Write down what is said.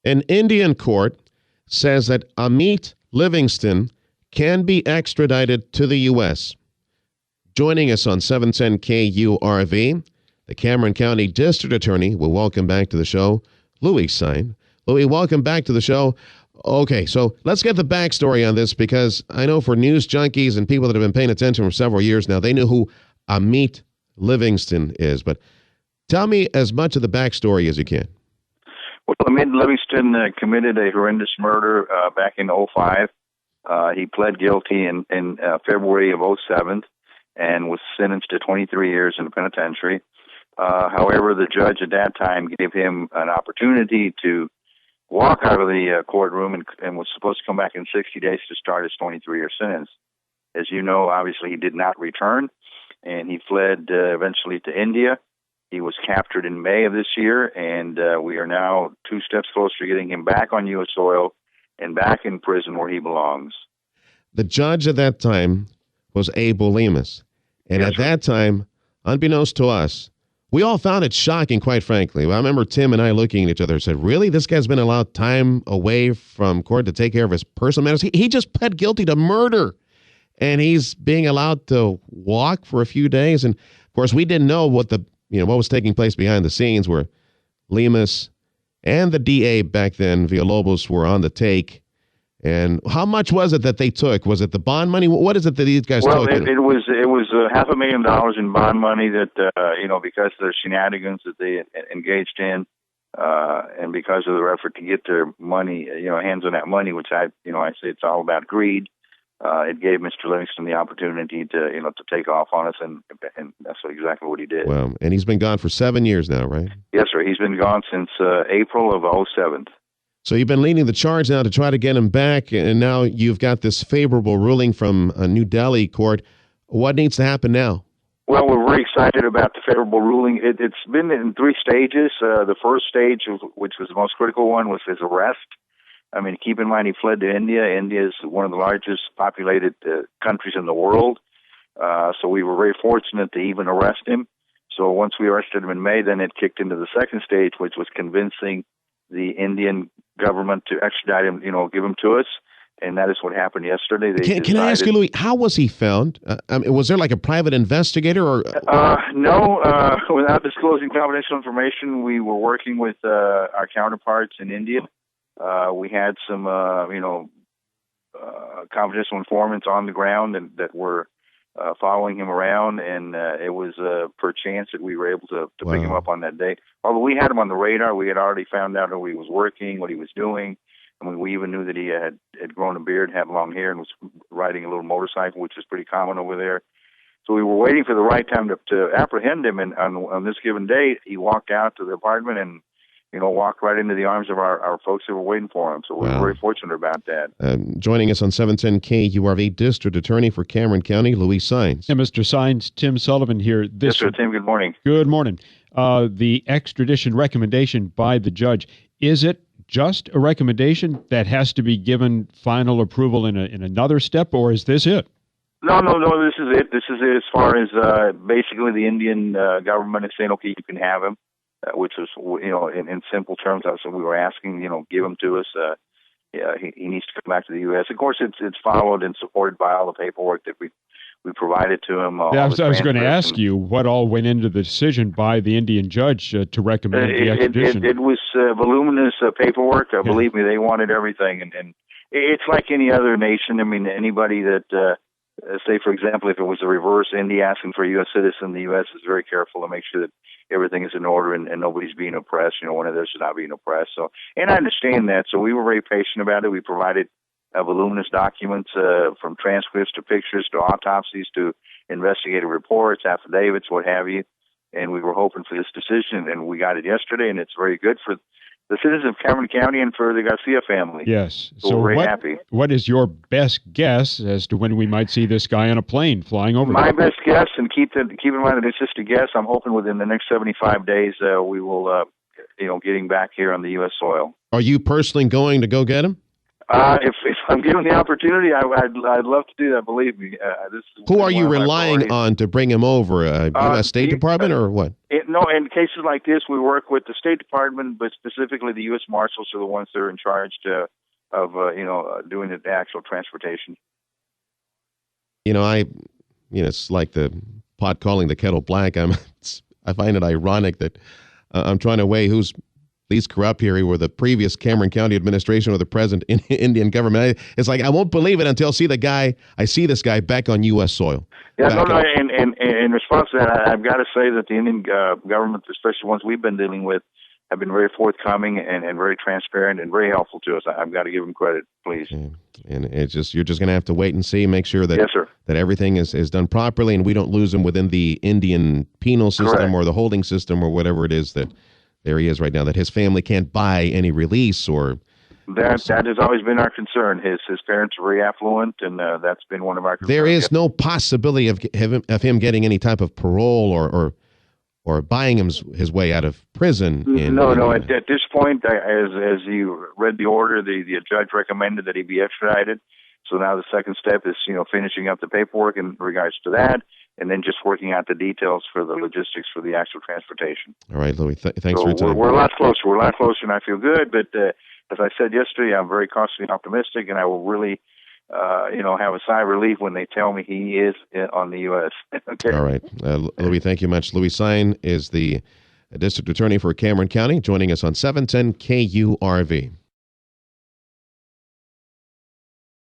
An Indian court says that Amit Livingston can be extradited to the U.S. Joining us on 710 KURV, the Cameron County District Attorney will welcome back to the show Luis Saenz. Louis, welcome back to the show. Okay, so let's get the backstory on this, because I know for news junkies and people that have been paying attention for several years now, they know who Amit Livingston is. But tell me as much of the backstory as you can. Well, Amit Livingston committed a horrendous murder back in '05. He pled guilty in February of '07 and was sentenced to 23 years in the penitentiary. However, the judge at that time gave him an opportunity to walk out of the courtroom and was supposed to come back in 60 days to start his 23-year sentence. As you know, obviously he did not return, and he fled eventually to India. He was captured in May of this year, and we are now 2 steps closer to getting him back on U.S. soil and back in prison where he belongs. The judge at that time was Abe Lemus. And Yes, at that time, unbeknownst to us, we all found it shocking, quite frankly. I remember Tim and I looking at each other and said, really? This guy's been allowed time away from court to take care of his personal matters? He just pled guilty to murder, and he's being allowed to walk for a few days. And, of course, we didn't know what was taking place behind the scenes, where Lemus and the DA back then, Villalobos, were on the take. And how much was it that they took? Was it the bond money? What is it that these guys took? Well, it was $500,000 in bond money that because of their shenanigans that they engaged in, and because of their effort to get their money, hands on that money, which I say it's all about greed. It gave Mr. Livingston the opportunity to take off on us, and that's exactly what he did. Wow, and he's been gone for 7 years now, right? Yes, sir. He's been gone since April of '07. So you've been leading the charge now to try to get him back, and now you've got this favorable ruling from a New Delhi court. What needs to happen now? Well, we're very excited about the favorable ruling. It's been in 3 stages. The first stage, which was the most critical one, was his arrest. I mean, keep in mind he fled to India. India is one of the largest populated countries in the world. So we were very fortunate to even arrest him. So once we arrested him in May, then it kicked into the second stage, which was convincing the Indian government to extradite him, give him to us. And that is what happened yesterday. Can I ask you, Louis, how was he found? Was there like a private investigator? Or No, without disclosing confidential information, we were working with our counterparts in India. We had some, confidential informants on the ground that were following him around, and it was per chance that we were able to pick him up on that day. Although we had him on the radar, we had already found out who he was working, what he was doing. I mean, we even knew that he had grown a beard, had long hair, and was riding a little motorcycle, which is pretty common over there. So we were waiting for the right time to apprehend him, and on this given day, he walked out to the apartment and walked right into the arms of our folks who were waiting for him. So we're very fortunate about that. Joining us on 710 KURV, District Attorney for Cameron County, Luis Saenz. And Mr. Saenz, Tim Sullivan here. Yes, sir, Tim, good morning. Good morning. The extradition recommendation by the judge, is it just a recommendation that has to be given final approval in another step, or is this it? No, this is it. This is it as far as basically the Indian government is saying, okay, you can have him. Which was, in simple terms, that's what we were asking, give him to us. He needs to come back to the U.S. Of course, it's followed and supported by all the paperwork that we provided to him. I was going to ask you what all went into the decision by the Indian judge to recommend the extradition. It was voluminous paperwork. Believe me, they wanted everything. And it's like any other nation. I mean, anybody that, say, for example, if it was the reverse, India asking for a U.S. citizen, the U.S. is very careful to make sure that everything is in order and nobody's being oppressed. One of theirs is not being oppressed. So, and I understand that. So we were very patient about it. We provided voluminous documents from transcripts to pictures to autopsies to investigative reports, affidavits, what have you. And we were hoping for this decision, and we got it yesterday, and it's very good for the citizens of Cameron County and for the Garcia family. Yes. So we're very happy. What is your best guess as to when we might see this guy on a plane flying over? My best guess, and keep in mind that it's just a guess, I'm hoping within the next 75 days we will, getting back here on the U.S. soil. Are you personally going to go get him? If I'm given the opportunity, I'd love to do that. Believe me. This is Who are you one of my relying priorities. on to bring him over? U.S. State Department or what? No, in cases like this, we work with the State Department, but specifically the U.S. Marshals are the ones that are in charge of doing the actual transportation. It's like the pot calling the kettle black. I find it ironic that I'm trying to weigh who's least corrupt here, were the previous Cameron County administration or the present Indian government. It's like I won't believe it until I see this guy back on U.S. soil. Yeah, and in response to that, I've got to say that the Indian government, especially ones we've been dealing with, have been very forthcoming and very transparent and very helpful to us. I've got to give them credit, please. And it's just you're just going to have to wait and see, make sure that yes, sir. that everything is done properly, and we don't lose him within the Indian penal system Correct. or the holding system or whatever it is that there he is right now. That his family can't buy any release or. That has always been our concern. His parents are very affluent, and that's been one of our concerns. There is no possibility of him getting any type of parole or buying his way out of prison. No. At this point, as you read the order, the judge recommended that he be extradited. So now the second step is finishing up the paperwork in regards to that, and then just working out the details for the logistics for the actual transportation. All right, Louis. Thanks for your time. We're a lot closer. We're a lot closer, and I feel good. But as I said yesterday, I'm very cautiously optimistic, and I will really, have a sigh of relief when they tell me he is on the U.S. Okay. All right, Louis. Thank you much. Luis Saenz is the district attorney for Cameron County, joining us on 710 KURV.